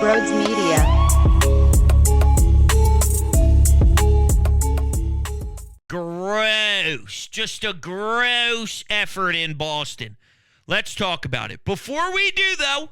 Brodes Media. Gross. Just a gross effort in Boston. Let's talk about it. Before we do, though,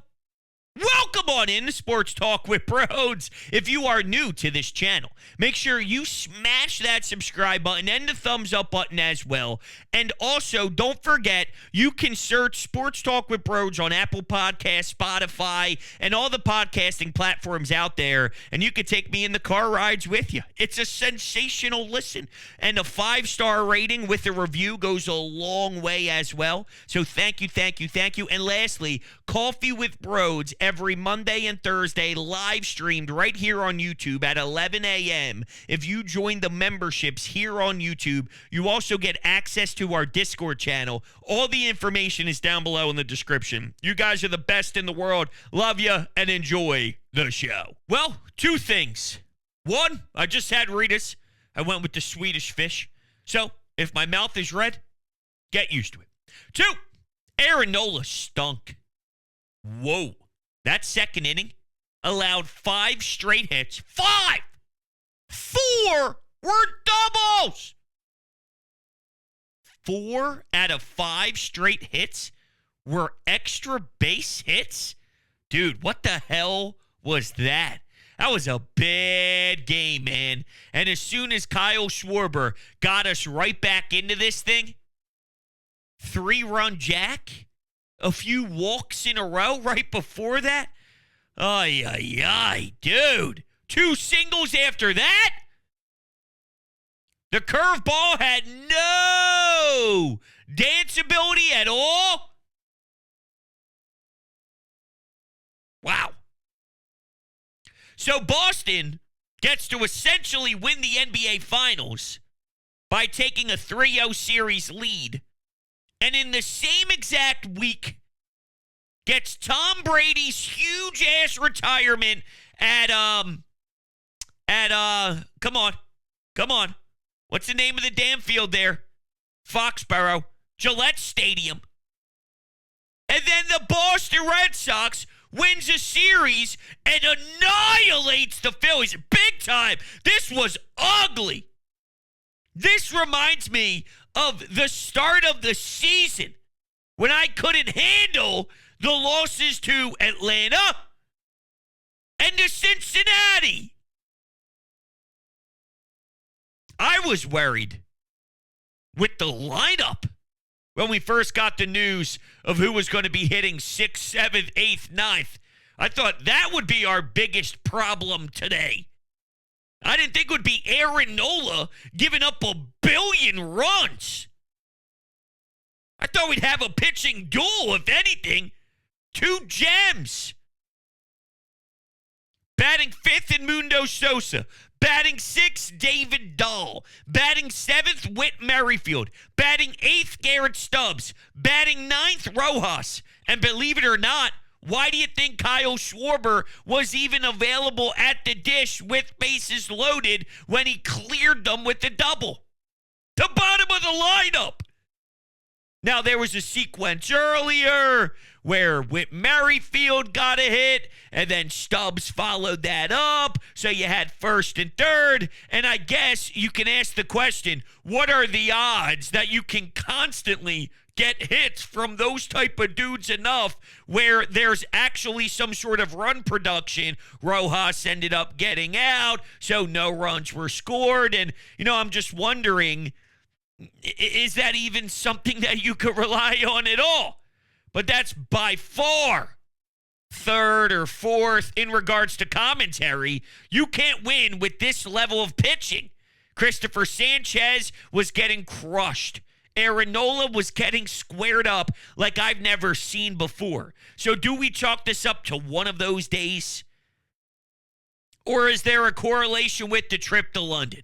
welcome on in to Sports Talk with Brodes. If you are new to this channel, make sure you smash that subscribe button and the thumbs up button as well. And also, don't forget, you can search Sports Talk with Brodes on Apple Podcasts, Spotify, and all the podcasting platforms out there. And you can take me in the car rides with you. It's a sensational listen. And a 5-star rating with a review goes a long way as well. So thank you, thank you, thank you. And lastly, Coffee with Brodes every Monday and Thursday, live streamed right here on YouTube at 11 a.m. If you join the memberships here on YouTube, you also get access to our Discord channel. All the information is down below in the description. You guys are the best in the world. Love you and enjoy the show. Well, 2 things. 1, I just had Ritas. I went with the Swedish fish. So if my mouth is red, get used to it. 2, Aaron Nola stunk. Whoa. That second inning allowed 5 straight hits. 5! 4 were doubles! 4 out of 5 straight hits were extra base hits? Dude, what the hell was that? That was a bad game, man. And as soon as Kyle Schwarber got us right back into this thing, 3-run jack, a few walks in a row right before that. Ay, ay, ay, dude. 2 singles after that? The curveball had no danceability at all? Wow. So Boston gets to essentially win the NBA Finals by taking a 3-0 series lead. And in the same exact week, gets Tom Brady's huge-ass retirement at, come on. What's the name of the damn field there? Foxborough. Gillette Stadium. And then the Boston Red Sox wins a series and annihilates the Phillies big time. This was ugly. This reminds me of the start of the season when I couldn't handle the losses to Atlanta and to Cincinnati. I was worried with the lineup when we first got the news of who was going to be hitting 6th, 7th, 8th, 9th. I thought that would be our biggest problem today. I didn't think it would be Aaron Nola giving up 1 billion runs. I thought we'd have a pitching duel, if anything. 2 gems. Batting 5th in Mundo Sosa. Batting 6th, David Dahl. Batting 7th, Whit Merrifield. Batting 8th, Garrett Stubbs. Batting 9th, Rojas. And believe it or not, why do you think Kyle Schwarber was even available at the dish with bases loaded when he cleared them with the double? The bottom of the lineup. Now, there was a sequence earlier where Whit Merrifield got a hit, and then Stubbs followed that up, so you had 1st and 3rd, and I guess you can ask the question, what are the odds that you can constantly get hits from those type of dudes enough where there's actually some sort of run production? Rojas ended up getting out, so no runs were scored, and, I'm just wondering, is that even something that you could rely on at all? But that's by far 3rd or 4th in regards to commentary. You can't win with this level of pitching. Christopher Sanchez was getting crushed. Aaron Nola was getting squared up like I've never seen before. So do we chalk this up to one of those days? Or is there a correlation with the trip to London?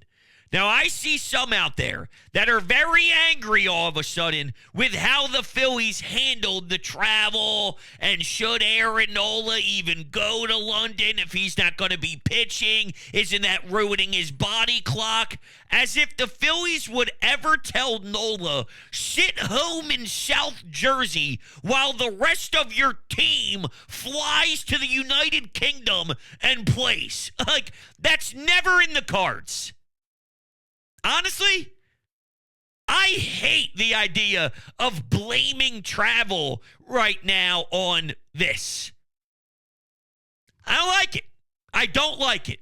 Now, I see some out there that are very angry all of a sudden with how the Phillies handled the travel, and should Aaron Nola even go to London if he's not going to be pitching? Isn't that ruining his body clock? As if the Phillies would ever tell Nola, sit home in South Jersey while the rest of your team flies to the United Kingdom and plays. Like, that's never in the cards. Honestly, I hate the idea of blaming travel right now on this. I don't like it. I don't like it.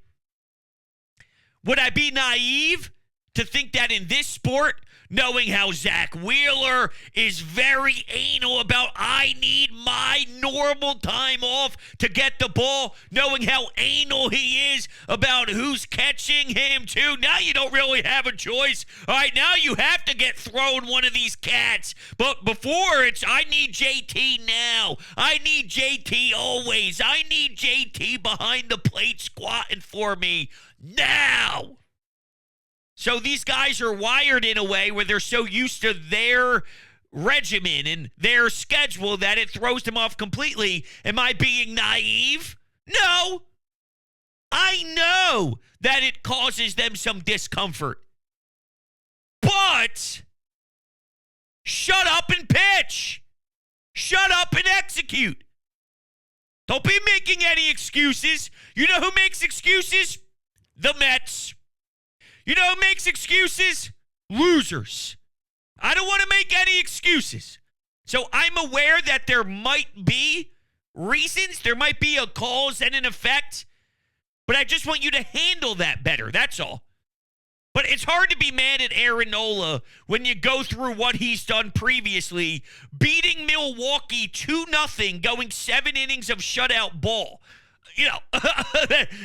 Would I be naive to think that in this sport, knowing how Zach Wheeler is very anal about, I need my normal time off to get the ball, knowing how anal he is about who's catching him too? Now you don't really have a choice. All right, now you have to get thrown one of these cats. But before, it's, I need JT now. I need JT always. I need JT behind the plate squatting for me now. So these guys are wired in a way where they're so used to their regimen and their schedule that it throws them off completely. Am I being naive? No. I know that it causes them some discomfort. But shut up and pitch. Shut up and execute. Don't be making any excuses. You know who makes excuses? The Mets. You know who makes excuses? Losers. I don't want to make any excuses. So I'm aware that there might be reasons, there might be a cause and an effect, but I just want you to handle that better. That's all. But it's hard to be mad at Aaron Nola when you go through what he's done previously, beating Milwaukee 2-0, going 7 innings of shutout ball. You know,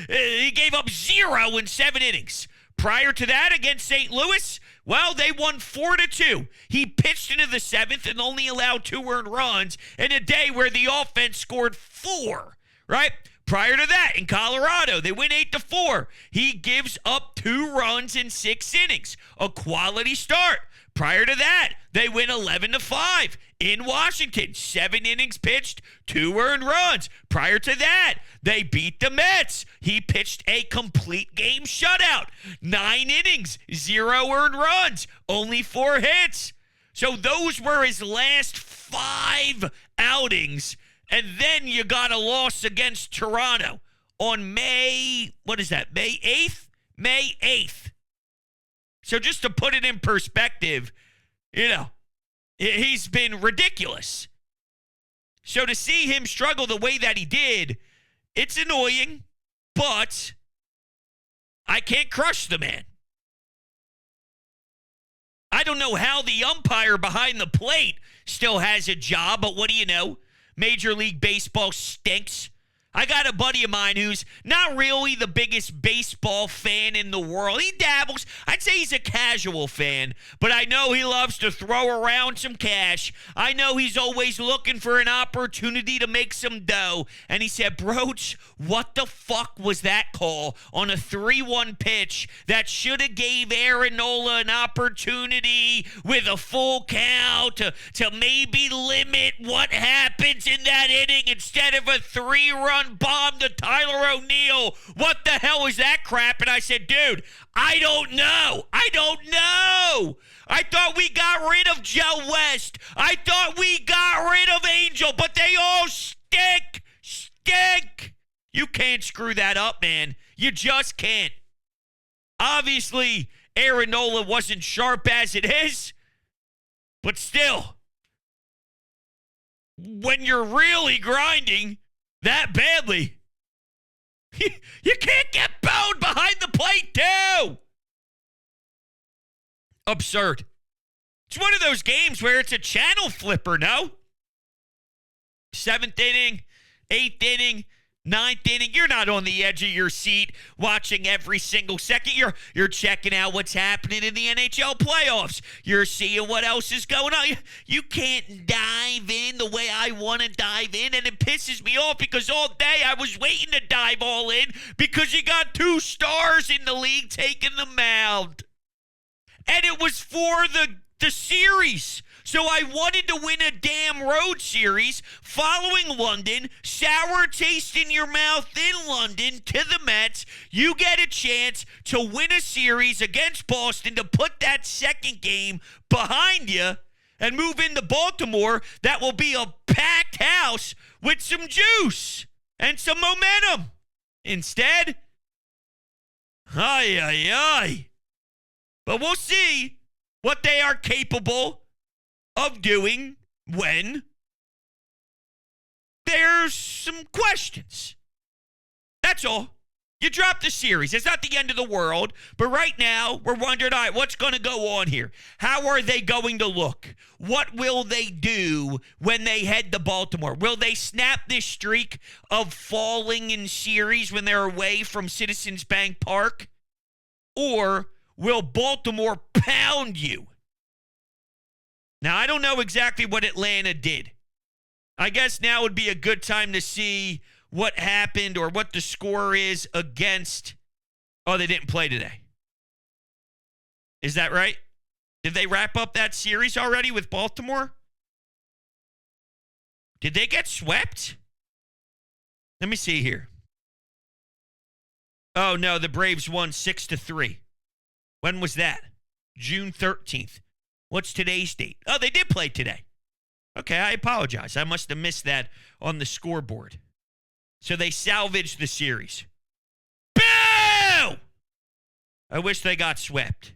he gave up 0 in 7 innings. Prior to that, against St. Louis, well, they won 4-2. He pitched into the 7th and only allowed 2 earned runs in a day where the offense scored 4, right? Prior to that, in Colorado, they win 8-4. He gives up 2 runs in 6 innings, a quality start. Prior to that, they win 11-5 in Washington. 7 innings pitched, 2 earned runs. Prior to that, they beat the Mets. He pitched a complete game shutout. 9 innings, 0 earned runs, only 4 hits. So those were his last 5 outings. And then you got a loss against Toronto on May 8th? May 8th. So just to put it in perspective, you know, he's been ridiculous. So to see him struggle the way that he did, it's annoying, but I can't crush the man. I don't know how the umpire behind the plate still has a job, but what do you know? Major League Baseball stinks. I got a buddy of mine who's not really the biggest baseball fan in the world. He dabbles. I'd say he's a casual fan, but I know he loves to throw around some cash. I know he's always looking for an opportunity to make some dough. And he said, Brodes, what the fuck was that call on a 3-1 pitch that should have gave Aaron Nola an opportunity with a full count to maybe limit what happens in that inning instead of a 3-run bomb to Tyler O'Neill? What the hell is that crap? And I said, dude, I don't know. I thought we got rid of Joe West. I thought we got rid of Angel, but they all stink. You can't screw that up, man. You just can't. Obviously, Aaron Nola wasn't sharp as it is, but still, when you're really grinding that badly, you can't get boned behind the plate, too. Absurd. It's one of those games where it's a channel flipper, no? 7th inning, 8th inning, 9th inning. You're not on the edge of your seat watching every single second. You're checking out what's happening in the NHL playoffs. You're seeing what else is going on. You can't dive in the way I want to dive in, and it pisses me off because all day I was waiting to dive all in because you got 2 stars in the league taking the mound. And it was for the series. So I wanted to win a damn road series following London, sour taste in your mouth in London to the Mets. You get a chance to win a series against Boston to put that second game behind you and move into Baltimore. That will be a packed house with some juice and some momentum. Instead, but we'll see what they are capable of doing when there's some questions. That's all. You dropped the series. It's not the end of the world. But right now, we're wondering, all right, what's going to go on here? How are they going to look? What will they do when they head to Baltimore? Will they snap this streak of falling in series when they're away from Citizens Bank Park? Or will Baltimore pound you? Now, I don't know exactly what Atlanta did. I guess now would be a good time to see what happened or what the score is against. Oh, they didn't play today. Is that right? Did they wrap up that series already with Baltimore? Did they get swept? Let me see here. Oh, no, the Braves won 6-3. When was that? June 13th. What's today's date? Oh, they did play today. Okay, I apologize. I must have missed that on the scoreboard. So they salvaged the series. Boo! I wish they got swept.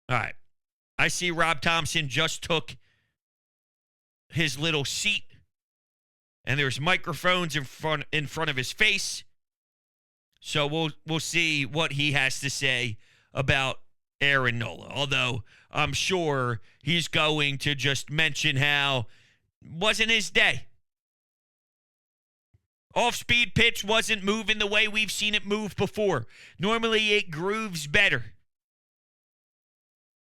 All right. I see Rob Thompson just took his little seat, and there's microphones in front of his face. So we'll see what he has to say about Aaron Nola. Although I'm sure he's going to just mention how it wasn't his day. Off-speed pitch wasn't moving the way we've seen it move before. Normally it grooves better.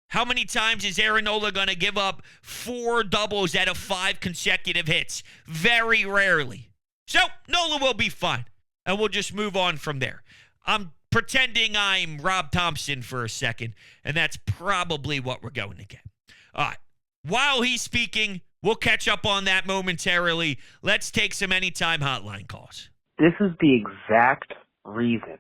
How many times is Aaron Nola going to give up 4 doubles out of 5 consecutive hits? Very rarely. So Nola will be fine, and we'll just move on from there. I'm pretending I'm Rob Thompson for a second, and that's probably what we're going to get. All right. While he's speaking, we'll catch up on that momentarily. Let's take some anytime hotline calls. This is the exact reason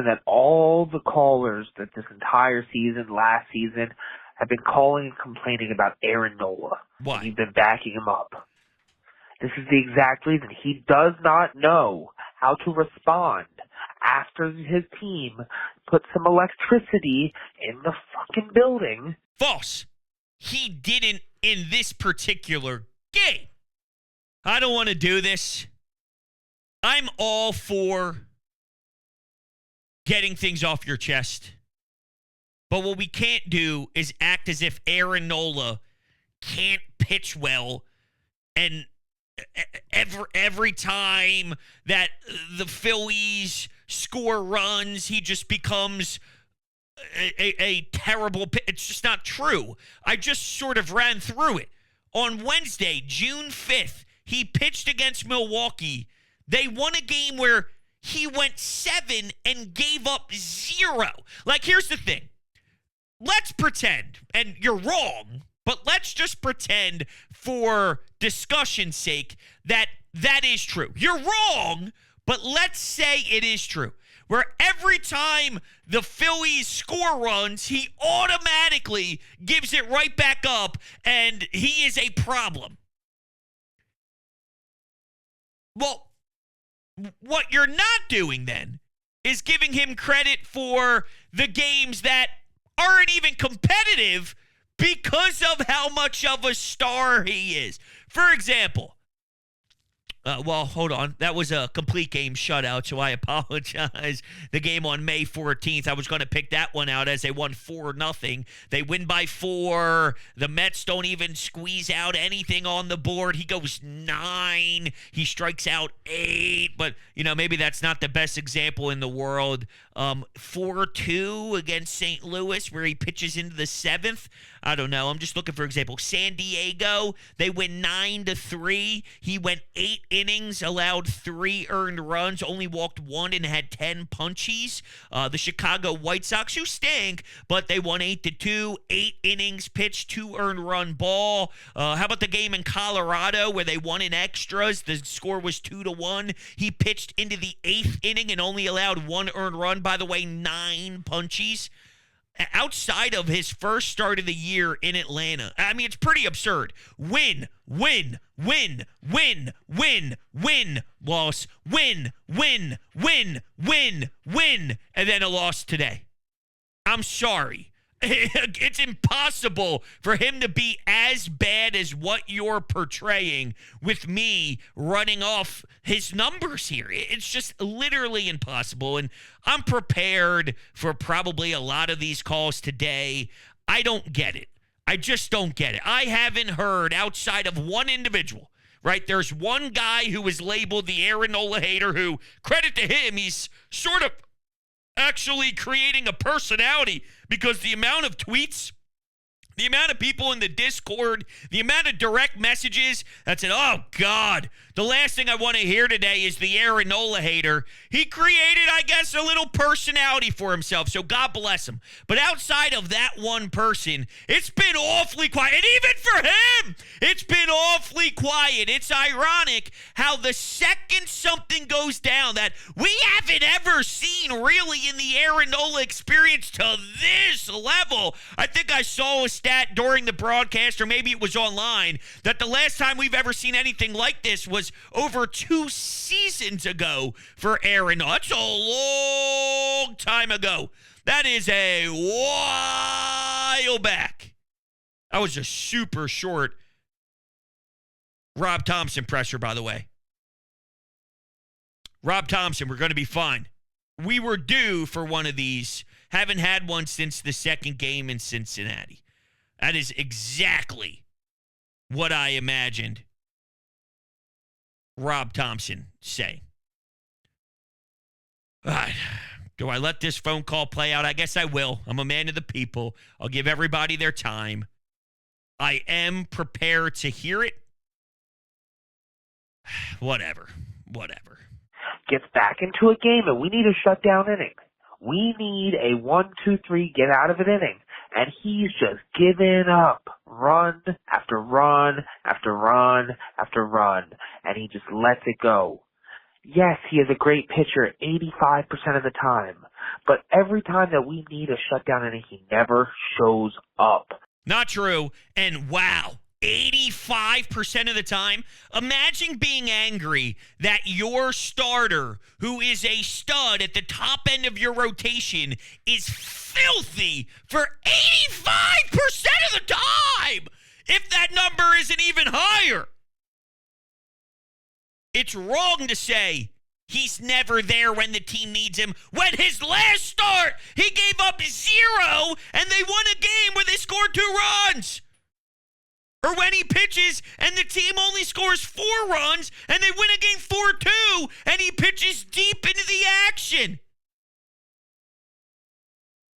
that all the callers that this entire season, last season, have been calling and complaining about Aaron Nola. Why? And you've been backing him up. This is the exact reason. He does not know how to respond after his team put some electricity in the fucking building. False. He didn't in this particular game. I don't want to do this. I'm all for getting things off your chest. But what we can't do is act as if Aaron Nola can't pitch well, and every time that the Phillies score runs, he just becomes a terrible pitch. It's just not true. I just sort of ran through it. On Wednesday, June 5th, he pitched against Milwaukee. They won a game where he went 7 and gave up 0. Like, here's the thing. Let's pretend, and you're wrong, but let's just pretend for discussion's sake that that is true. You're wrong, but let's say it is true. Where every time the Phillies score runs, he automatically gives it right back up, and he is a problem. Well, what you're not doing then is giving him credit for the games that aren't even competitive because of how much of a star he is. For example, hold on. That was a complete game shutout, so I apologize. The game on May 14th, I was going to pick that one out as they won 4-0. They win by 4. The Mets don't even squeeze out anything on the board. He goes 9. He strikes out 8, but, maybe that's not the best example in the world. 4-2 against St. Louis, where he pitches into the 7th. I don't know. I'm just looking for example. San Diego, they win 9-3. He went 8 innings, allowed 3 earned runs, only walked 1 and had 10 punchies. The Chicago White Sox, who stink, but they won 8-2, 8 innings, pitched 2 earned run ball. How about the game in Colorado where they won in extras? The score was 2-1. He pitched into the 8th inning and only allowed 1 earned run. By the way, 9 punchies. Outside of his first start of the year in Atlanta, I mean, it's pretty absurd. Win, win, win, win, win, win, loss, win, win, win, win, win, and then a loss today. I'm sorry. It's impossible for him to be as bad as what you're portraying with me running off his numbers here. It's just literally impossible. And I'm prepared for probably a lot of these calls today. I don't get it. I just don't get it. I haven't heard outside of one individual, right? There's one guy who was labeled the Aaron Nola hater who, credit to him, he's sort of actually creating a personality because the amount of tweets, the amount of people in the Discord, the amount of direct messages that said, oh, God, the last thing I want to hear today is the Aaron Nola hater. He created, I guess, a little personality for himself, so God bless him. But outside of that one person, it's been awfully quiet. And even for him, it's been awfully quiet. It's ironic how the second something goes down that we haven't ever seen really in the Aaron Nola experience to this level. I think I saw a stat during the broadcast, or maybe it was online, that the last time we've ever seen anything like this was over 2 seasons ago for Aaron Nola. That's a long time ago. That is a while back. That was a super short Rob Thompson presser, by the way. Rob Thompson, we're going to be fine. We were due for one of these. Haven't had one since the second game in Cincinnati. That is exactly what I imagined Rob Thompson saying. All right. Do I let this phone call play out? I guess I will. I'm a man of the people. I'll give everybody their time. I am prepared to hear it. Whatever. Gets back into a game, and we need a shutdown inning. We need a 1-2-3 get out of an inning. And he's just giving up run after run after run after run. And he just lets it go. Yes, he is a great pitcher 85% of the time. But every time that we need a shutdown inning, he never shows up. Not true. And wow, 85% of the time. Imagine being angry that your starter, who is a stud at the top end of your rotation, is filthy for 85% of the time, if that number isn't even higher. It's wrong to say he's never there when the team needs him. When his last start, he gave up 0 and they won a game where they scored 2 runs. Or when he pitches and the team only scores 4 runs and they win a game 4-2 and he pitches deep into the action.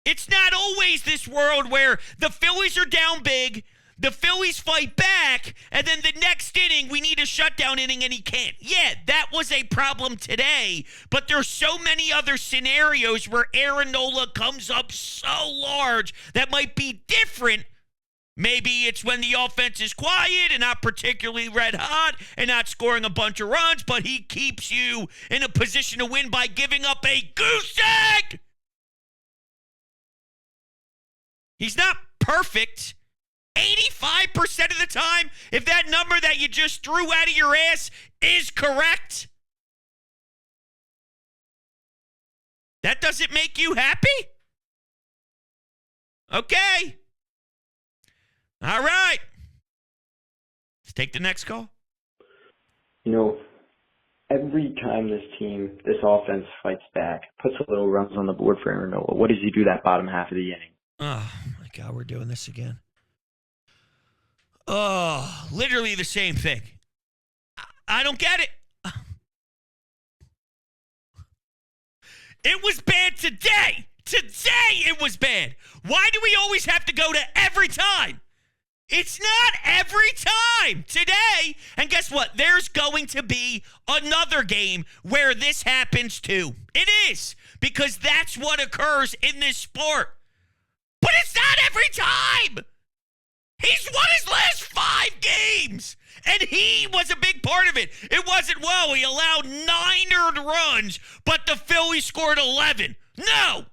It's not always this world where the Phillies are down big, the Phillies fight back, and then the next inning we need a shutdown inning and he can't. Yeah, that was a problem today, but there's so many other scenarios where Aaron Nola comes up so large that might be different. Maybe it's when the offense is quiet and not particularly red hot and not scoring a bunch of runs, but he keeps you in a position to win by giving up a goose egg. He's not perfect 85% of the time. If that number that you just threw out of your ass is correct, that doesn't make you happy? Okay. All right. Let's take the next call. You know, every time this offense fights back, puts a little runs on the board for Aaron Nola, what does he do that bottom half of the inning? Oh, my God, we're doing this again. Oh, literally the same thing. I don't get it. It was bad today. Today it was bad. Why do we always have to go to every time? It's not every time today. And guess what? There's going to be another game where this happens too. It is, because that's what occurs in this sport. But it's not every time. He's won his last 5 games, and he was a big part of it. It wasn't, well, he allowed 9 earned runs, but the Phillies scored 11. No.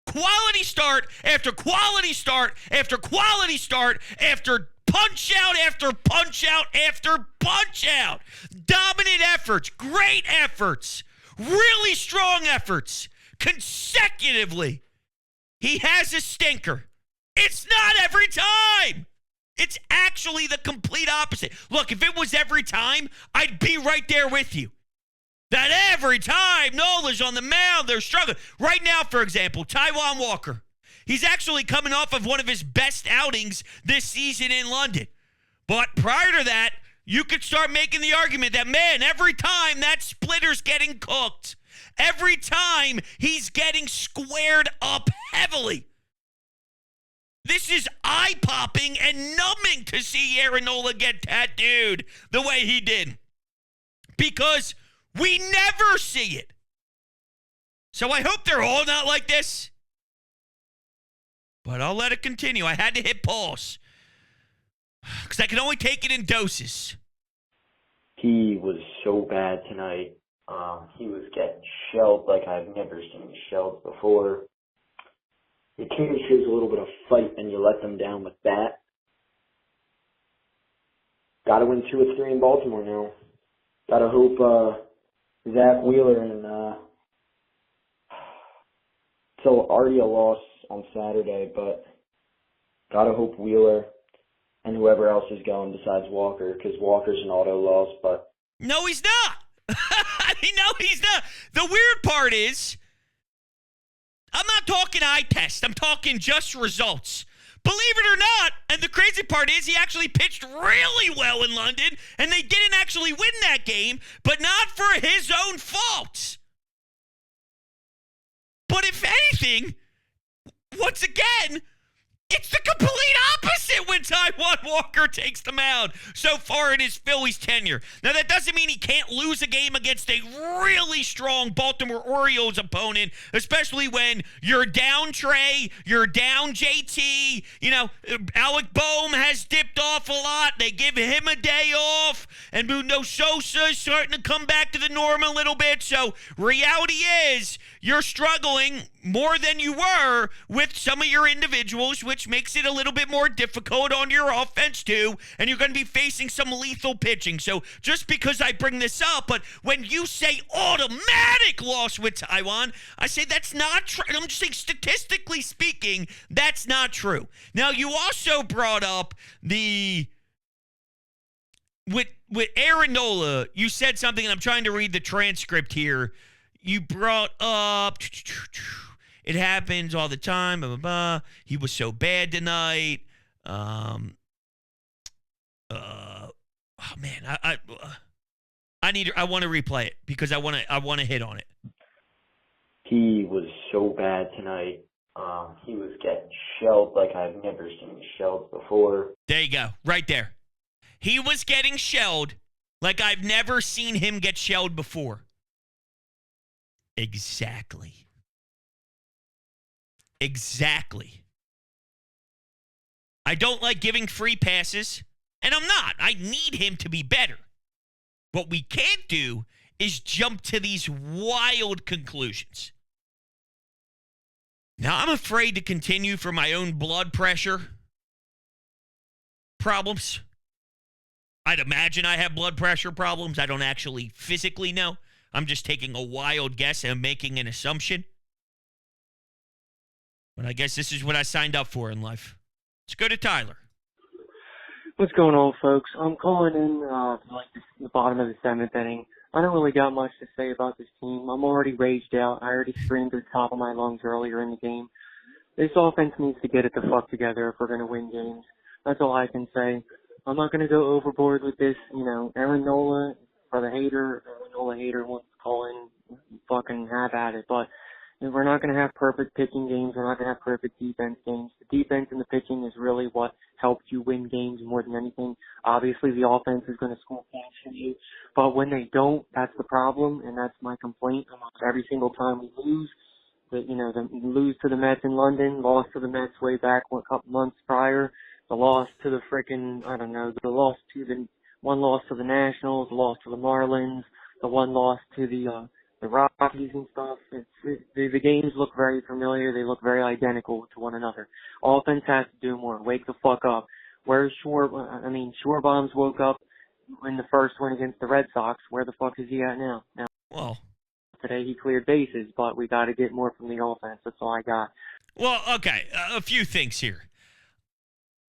Quality start after quality start after quality start after punch out after punch out after punch out. Dominant efforts, great efforts, really strong efforts consecutively. He has a stinker. It's not every time. It's actually the complete opposite. Look, if it was every time, I'd be right there with you. That every time Nola's on the mound, they're struggling. Right now, for example, Taijuan Walker. He's actually coming off of one of his best outings this season in London. But prior to that, you could start making the argument that, man, every time that splitter's getting cooked, every time he's getting squared up heavily. This is eye-popping and numbing to see Aaron Nola get tattooed the way he did. Because we never see it. So I hope they're all not like this. But I'll let it continue. I had to hit pause. Because I can only take it in doses. He was so bad tonight. He was getting shelled like I've never seen shelled before. Your team shows a little bit of fight and you let them down with that. Got to win 2 or 3 in Baltimore now. Got to hope Zach Wheeler and so already a loss on Saturday, but got to hope Wheeler and whoever else is going besides Walker, because Walker's an auto loss. But no, he's not. No, he's not. The weird part is, I'm not talking eye test. I'm talking just results. Believe it or not, and the crazy part is he actually pitched really well in London, and they didn't actually win that game, but not for his own fault. But if anything, once again, it's the complete opposite when Taijuan Walker takes the mound so far in his Phillies tenure. Now, that doesn't mean he can't lose a game against a really strong Baltimore Orioles opponent, especially when you're down Trey, you're down JT. You know, Alec Boehm has dipped off a lot. They give him a day off, and Mundo Sosa is starting to come back to the norm a little bit. So, reality is, you're struggling more than you were with some of your individuals, which makes it a little bit more difficult on your offense too, and you're going to be facing some lethal pitching. So just because I bring this up, but when you say automatic loss with Taijuan, I say that's not true. I'm just saying, statistically speaking, that's not true. Now, you also brought up with Aaron Nola, you said something, and I'm trying to read the transcript here. You brought up, it happens all the time, blah, blah, blah. He was so bad tonight. Oh, man, I want to replay it because I want to hit on it. He was so bad tonight. He was getting shelled like I've never seen shelled before. There you go, right there. He was getting shelled like I've never seen him get shelled before. Exactly. I don't like giving free passes, and I'm not. I need him to be better. What we can't do is jump to these wild conclusions. Now, I'm afraid to continue for my own blood pressure problems. I'd imagine I have blood pressure problems. I don't actually physically know. I'm just taking a wild guess and making an assumption. But I guess this is what I signed up for in life. Let's go to Tyler. What's going on, folks? I'm calling in the bottom of the 7th inning. I don't really got much to say about this team. I'm already raged out. I already screamed at the top of my lungs earlier in the game. This offense needs to get it the fuck together if we're going to win games. That's all I can say. I'm not going to go overboard with this. You know, Aaron Nola, for the Aaron Nola hater wants to call in, fucking have at it. But we're not going to have perfect pitching games. We're not going to have perfect defense games. The defense and the pitching is really what helps you win games more than anything. Obviously, the offense is going to score points for you, but when they don't, that's the problem, and that's my complaint almost every single time we lose. Lose to the Mets in London, lost to the Mets way back a couple months prior, the loss to the one loss to the Nationals, the loss to the Marlins, the one loss to the Rockies and stuff. The games look very familiar. They look very identical to one another. Offense has to do more. Wake the fuck up. Where's Shorebombs woke up in the first one against the Red Sox. Where the fuck is he at now? Well, today he cleared bases, but we got to get more from the offense. That's all I got. Well, okay, a few things here.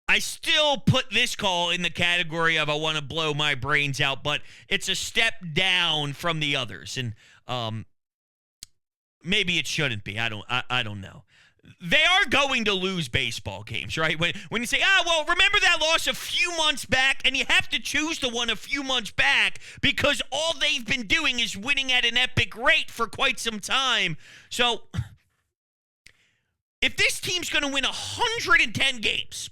I still put this call in the category of I want to blow my brains out, but it's a step down from the others, and maybe it shouldn't be. I don't know. They are going to lose baseball games, right? When you say, remember that loss a few months back, and you have to choose the one a few months back because all they've been doing is winning at an epic rate for quite some time. So if this team's going to win 110 games,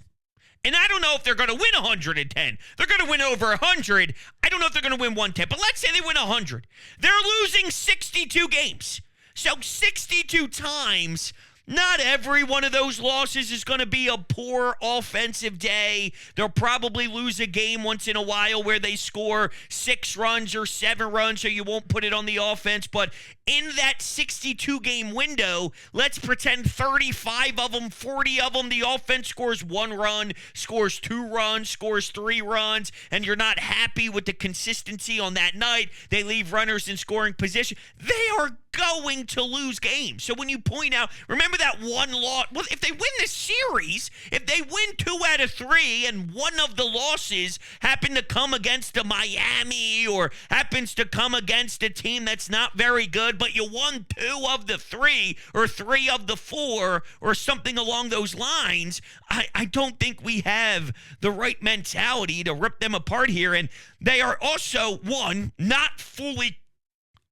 and I don't know if they're going to win 110. They're going to win over 100. I don't know if they're going to win 110, but let's say they win 100. They're losing 62 games. So 62 times. Not every one of those losses is going to be a poor offensive day. They'll probably lose a game once in a while where they score 6 runs or 7 runs, so you won't put it on the offense. But in that 62-game window, let's pretend 35 of them, 40 of them, the offense scores 1 run, scores 2 runs, scores 3 runs, and you're not happy with the consistency on that night. They leave runners in scoring position. They are going to lose games. So when you point out, remember that one loss, well, if they win the series, if they win 2 out of 3 and one of the losses happen to come against a Miami or happens to come against a team that's not very good, but you won 2 of the 3 or 3 of the 4 or something along those lines, I don't think we have the right mentality to rip them apart here. And they are also, one, not fully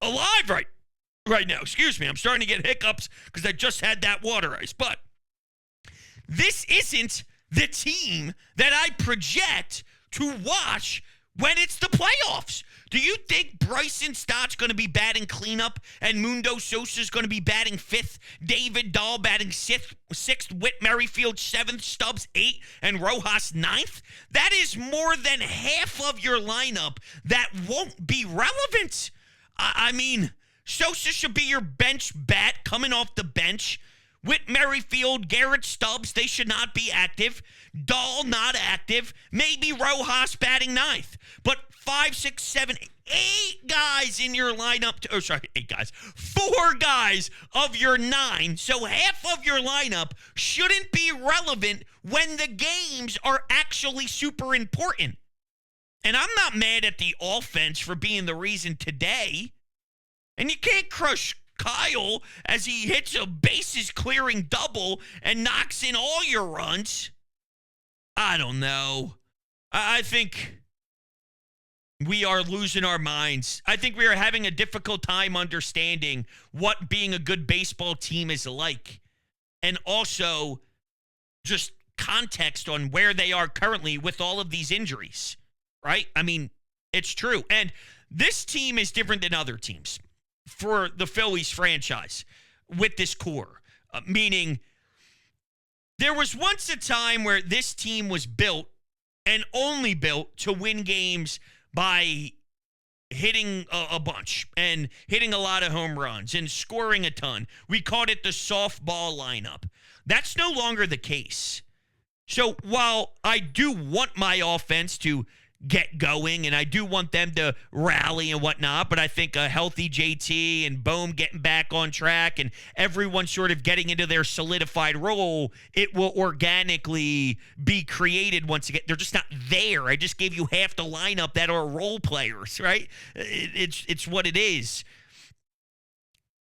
alive right now. Excuse me, I'm starting to get hiccups because I just had that water ice. But this isn't the team that I project to watch when it's the playoffs. Do you think Bryson Stott's going to be batting cleanup and Mundo Sosa's going to be batting 5th, David Dahl batting 6th, Whit Merrifield 7th, Stubbs 8th, and Rojas 9th? That is more than half of your lineup that won't be relevant. I mean, Sosa should be your bench bat coming off the bench. Whit Merrifield, Garrett Stubbs, they should not be active. Dahl not active. Maybe Rojas batting 9th. But 5, 6, 7, 8 guys in your lineup. 8 guys. 4 guys of your 9. So half of your lineup shouldn't be relevant when the games are actually super important. And I'm not mad at the offense for being the reason today. And you can't crush Kyle as he hits a bases-clearing double and knocks in all your runs. I don't know. I think we are losing our minds. I think we are having a difficult time understanding what being a good baseball team is like. And also just context on where they are currently with all of these injuries, right? I mean, it's true. And this team is different than other teams for the Phillies franchise with this core, meaning there was once a time where this team was built and only built to win games by hitting a bunch and hitting a lot of home runs and scoring a ton. We called it the softball lineup. That's no longer the case. So while I do want my offense to get going, and I do want them to rally and whatnot, but I think a healthy JT and Bohm getting back on track and everyone sort of getting into their solidified role, it will organically be created once again. They're just not there. I just gave you half the lineup that are role players, right? It's what it is.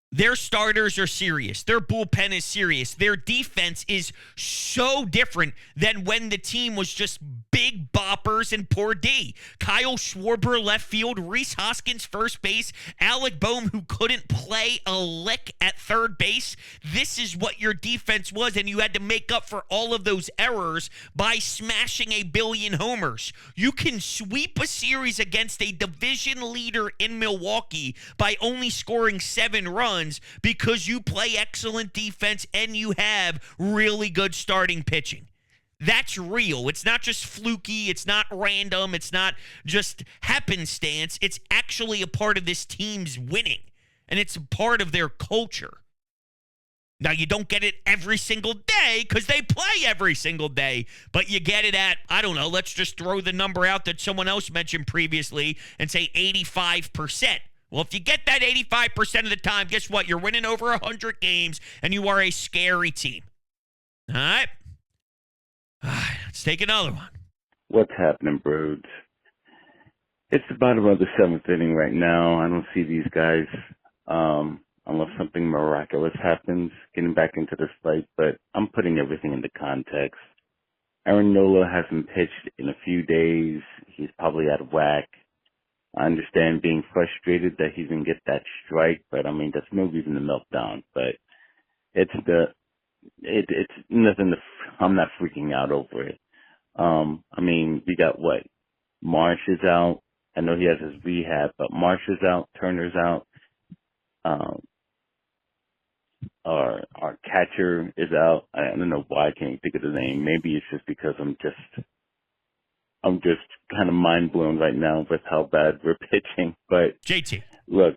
Their starters are serious. Their bullpen is serious. Their defense is so different than when the team was just big boppers and poor D. Kyle Schwarber left field, Rhys Hoskins first base, Alec Boehm who couldn't play a lick at third base. This is what your defense was, and you had to make up for all of those errors by smashing a billion homers. You can sweep a series against a division leader in Milwaukee by only scoring 7 runs because you play excellent defense and you have really good starting pitching. That's real. It's not just fluky. It's not random. It's not just happenstance. It's actually a part of this team's winning, and it's a part of their culture. Now, you don't get it every single day because they play every single day, but you get it at, I don't know, let's just throw the number out that someone else mentioned previously and say 85%. Well, if you get that 85% of the time, guess what? You're winning over 100 games, and you are a scary team. All right? Let's take another one. What's happening, Brodes? It's the bottom of the 7th inning right now. I don't see these guys, unless something miraculous happens, getting back into this fight, but I'm putting everything into context. Aaron Nola hasn't pitched in a few days. He's probably out of whack. I understand being frustrated that he didn't get that strike, but I mean, that's no reason to melt down. But it's nothing I'm not freaking out over it. I mean, we got what? Marsh is out. I know he has his rehab, but Marsh is out. Turner's out. Our catcher is out. I don't know why I can't think of the name. Maybe it's just because I'm just kind of mind blown right now with how bad we're pitching. But JT, look,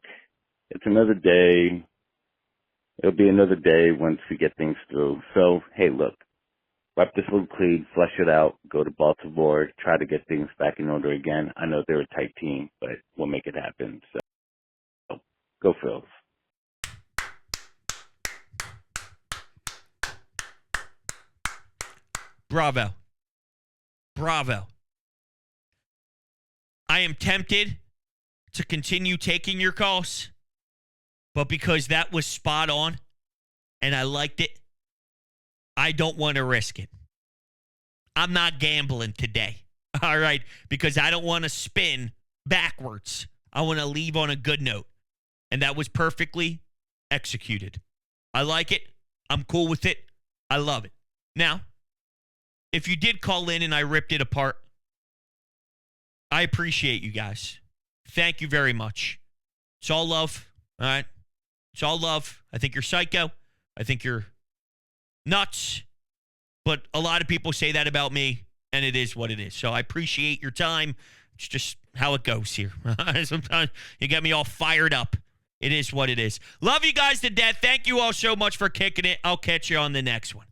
it's another day. It'll be another day once we get things through. So, hey, look, wipe this little clean, flush it out, go to Baltimore, try to get things back in order again. I know they're a tight team, but we'll make it happen. So, go Phils. Bravo. Bravo. I am tempted to continue taking your calls, but because that was spot on and I liked it, I don't want to risk it. I'm not gambling today, all right, because I don't want to spin backwards. I want to leave on a good note, and that was perfectly executed. I like it. I'm cool with it. I love it. Now, if you did call in and I ripped it apart, I appreciate you guys. Thank you very much. It's all love, all right? It's all love. I think you're psycho. I think you're nuts. But a lot of people say that about me, and it is what it is. So I appreciate your time. It's just how it goes here. Sometimes you get me all fired up. It is what it is. Love you guys to death. Thank you all so much for kicking it. I'll catch you on the next one.